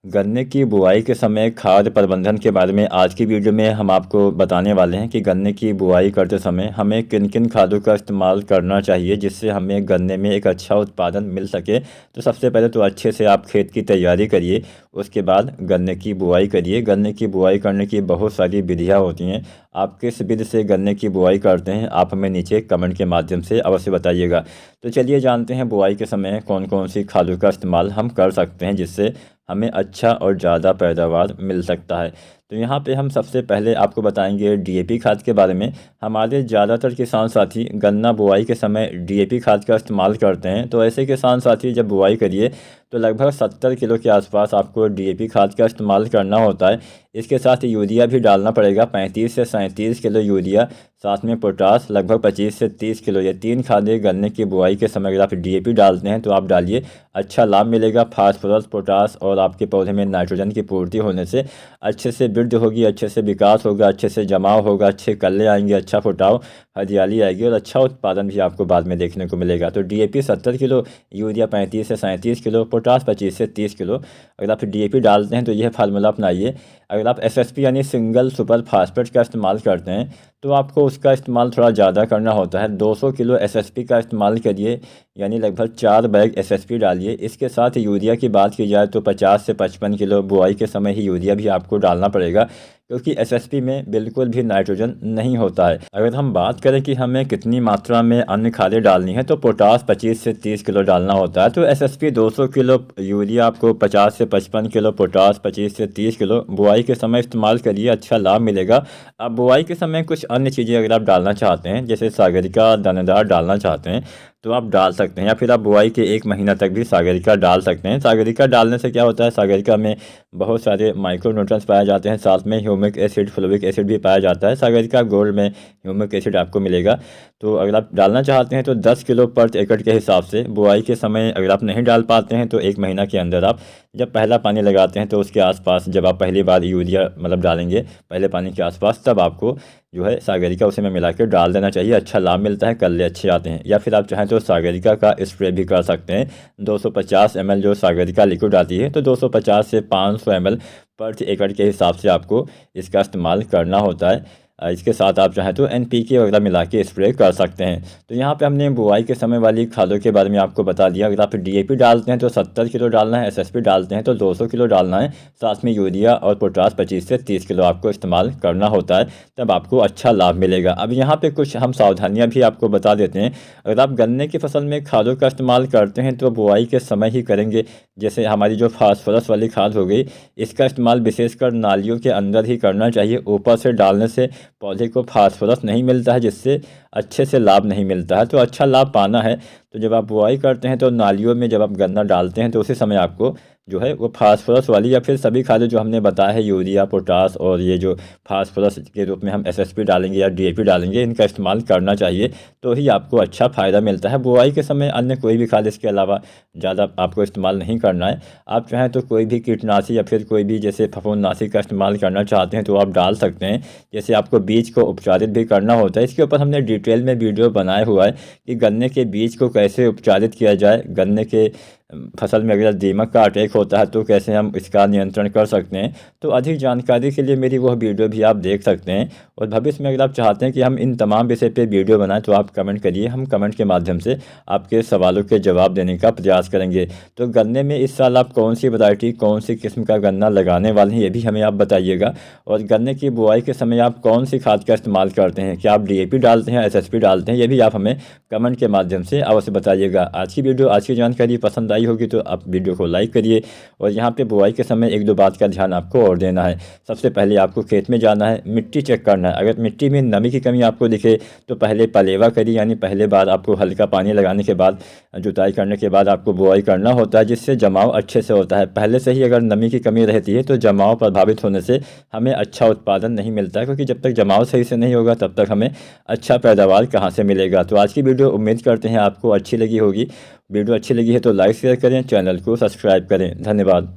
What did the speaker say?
गन्ने की बुआई के समय खाद प्रबंधन के बारे में आज की वीडियो में हम आपको बताने वाले हैं कि गन्ने की बुआई करते समय हमें किन किन खादों का इस्तेमाल करना चाहिए जिससे हमें गन्ने में एक अच्छा उत्पादन मिल सके। तो सबसे पहले तो अच्छे से आप खेत की तैयारी करिए, उसके बाद गन्ने की बुआई करिए। गन्ने की बुआई करने की बहुत सारी विधियाँ होती हैं। आप किस विधि से गन्ने की बुआई करते हैं आप हमें नीचे कमेंट के माध्यम से अवश्य बताइएगा। तो चलिए जानते हैं बुआई के समय कौन कौन सी खादों का इस्तेमाल हम कर सकते हैं जिससे हमें अच्छा और ज़्यादा पैदावार मिल सकता है। तो यहाँ पे हम सबसे पहले आपको बताएंगे डीएपी खाद के बारे में। हमारे ज़्यादातर किसान साथी गन्ना बुआई के समय डीएपी खाद का इस्तेमाल करते हैं। तो ऐसे किसान साथी जब बुआई करिए तो लगभग 70 किलो के आसपास आपको डीएपी खाद का इस्तेमाल करना होता है। इसके साथ यूरिया भी डालना पड़ेगा, 35 से 37 किलो यूरिया, साथ में पोटास लगभग 25 से 30 किलो। ये तीन खादें गन्ने की बुआई के समय अगर आप डीएपी डालते हैं तो आप डालिए, अच्छा लाभ मिलेगा। फास्फोरस, पोटास और आपके पौधे में नाइट्रोजन की पूर्ति होने से अच्छे से वृद्धि होगी, अच्छे से विकास होगा, अच्छे से जमाव होगा, अच्छे कल्ले आएंगे, अच्छा फुटाव, हरियाली आएगी और अच्छा उत्पादन भी आपको बाद में देखने को मिलेगा। तो डीएपी 70 किलो, यूरिया 35 से 37 किलो, पोटास 25 से 30 किलो। अगर आप डीएपी डालते हैं तो यह फार्मूला अपनाइए। अगर आप एसएसपी यानी सिंगल सुपर फास्फेट का इस्तेमाल करते हैं तो आपको उसका इस्तेमाल थोड़ा ज़्यादा करना होता है। 200 किलो एसएसपी का इस्तेमाल करिए, यानी लगभग 4 बैग एसएसपी डालिए। इसके साथ यूरिया की बात की जाए तो 50 से 55 किलो बुआई के समय ही यूरिया भी आपको डालना पड़ेगा, क्योंकि एसएसपी में बिल्कुल भी नाइट्रोजन नहीं होता है। अगर हम बात करें कि हमें कितनी मात्रा में अन्य खादें डालनी है तो पोटास 25 से 30 किलो डालना होता है। तो एसएसपी 200 किलो, यूरिया आपको 50 से 55 किलो, पोटास 25 से 30 किलो बुआई के समय इस्तेमाल करिए, अच्छा लाभ मिलेगा। अब बुआई के समय कुछ अन्य चीज़ें अगर आप डालना चाहते हैं, जैसे सागरिका दानेदार डालना चाहते हैं तो आप डाल सकते हैं, या फिर आप बुआई के 1 महीना तक भी सागरिका डाल सकते हैं। सागरिका डालने से क्या होता है, सागरिका में बहुत सारे माइक्रो न्यूट्रिएंट्स पाए जाते हैं, साथ में ह्यूमिक एसिड, फ्लोविक एसिड भी पाया जाता है। सागरिका गोल्ड में ह्यूमिक एसिड आपको मिलेगा। तो अगर आप डालना चाहते हैं तो 10 किलो पर एकड़ के हिसाब से बुआई के समय, अगर आप नहीं डाल पाते हैं तो 1 महीना के अंदर आप जब पहला पानी लगाते हैं तो उसके आसपास, जब आप पहली बार यूरिया मतलब डालेंगे पहले पानी के आसपास, तब आपको जो है सागरिका उसी में मिला के डाल देना चाहिए, अच्छा लाभ मिलता है, कल्ले अच्छे आते हैं। या फिर आप चाहें तो सागरिका का स्प्रे भी कर सकते हैं। 250 ml जो सागरिका लिक्विड आती है तो 250 से 500 ml पर एकड़ के हिसाब से आपको इसका इस्तेमाल करना होता है। इसके साथ आप चाहें तो एनपीके वगैरह मिला के स्प्रे कर सकते हैं। तो यहाँ पे हमने बुआई के समय वाली खादों के बारे में आपको बता दिया। अगर आप डीएपी डालते हैं तो 70 किलो डालना है, एसएसपी डालते हैं तो 200 किलो डालना है, साथ में यूरिया और पोटास 25 से 30 किलो आपको इस्तेमाल करना होता है, तब आपको अच्छा लाभ मिलेगा। अब यहाँ पर कुछ हम सावधानियाँ भी आपको बता देते हैं। अगर आप गन्ने की फसल में खादों का इस्तेमाल करते हैं तो बुआई के समय ही करेंगे। जैसे हमारी जो फास्फोरस वाली खाद हो गई, इसका इस्तेमाल विशेषकर नालियों के अंदर ही करना चाहिए। ऊपर से डालने से पौधे को फास्फोरस नहीं मिलता है, जिससे अच्छे से लाभ नहीं मिलता है। तो अच्छा लाभ पाना है तो जब आप बुआई करते हैं तो नालियों में जब आप गन्ना डालते हैं तो उसी समय आपको जो है वो फास्फोरस वाली या फिर सभी खादें जो हमने बताया है, यूरिया, पोटास और ये जो फास्फोरस के रूप में हम एसएसपी डालेंगे या डीएपी डालेंगे, इनका इस्तेमाल करना चाहिए, तो ही आपको अच्छा फ़ायदा मिलता है। बुआई के समय अन्य कोई भी खाद इसके अलावा ज़्यादा आपको इस्तेमाल नहीं करना है। आप चाहें तो कोई भी कीटनाशी या फिर कोई भी जैसे फफूंदनाशी का इस्तेमाल करना चाहते हैं तो आप डाल सकते हैं। जैसे आपको बीज को उपचारित भी करना होता है, इसके ऊपर हमने डिटेल में वीडियो बनाया हुआ है कि गन्ने के बीज को कैसे उपचारित किया जाए। गन्ने के फसल में अगर दीमक का अटैक होता है तो कैसे हम इसका नियंत्रण कर सकते हैं। तो अधिक जानकारी के लिए मेरी वह वीडियो भी आप देख सकते हैं। और भविष्य में अगर आप चाहते हैं कि हम इन तमाम विषय पे वीडियो बनाएं तो आप कमेंट करिए, हम कमेंट के माध्यम से आपके सवालों के जवाब देने का प्रयास करेंगे। तो गन्ने में इस साल आप कौन सी वैरायटी, कौन सी किस्म का गन्ना लगाने वाले हैं, ये भी हमें आप बताइएगा। और गन्ने की बुआई के समय आप कौन सी खाद का इस्तेमाल करते हैं, क्या आप डीएपी डालते हैं, एसएसपी डालते हैं, ये भी आप हमें कमेंट के माध्यम से अवश्य बताइएगा। आज की वीडियो, आज की जानकारी पसंद आई होगी तो आप वीडियो को लाइक करिए। और यहाँ पे बुआई के समय 1-2 बात का ध्यान आपको और देना है। सबसे पहले आपको खेत में जाना है, मिट्टी चेक करना है। अगर मिट्टी में नमी की कमी आपको दिखे तो पहले पलेवा करिए, यानी पहले बार आपको हल्का पानी लगाने के बाद, जुताई करने के बाद आपको बुआई करना होता है, जिससे जमाव अच्छे से होता है। पहले से ही अगर नमी की कमी रहती है तो जमाव प्रभावित होने से हमें अच्छा उत्पादन नहीं मिलता है, क्योंकि जब तक जमाव सही से नहीं होगा तब तक हमें अच्छा पैदावार कहाँ से मिलेगा। तो आज की वीडियो उम्मीद करते हैं आपको अच्छी लगी होगी। वीडियो अच्छी लगी है तो लाइक शेयर करें, चैनल को सब्सक्राइब करें। धन्यवाद।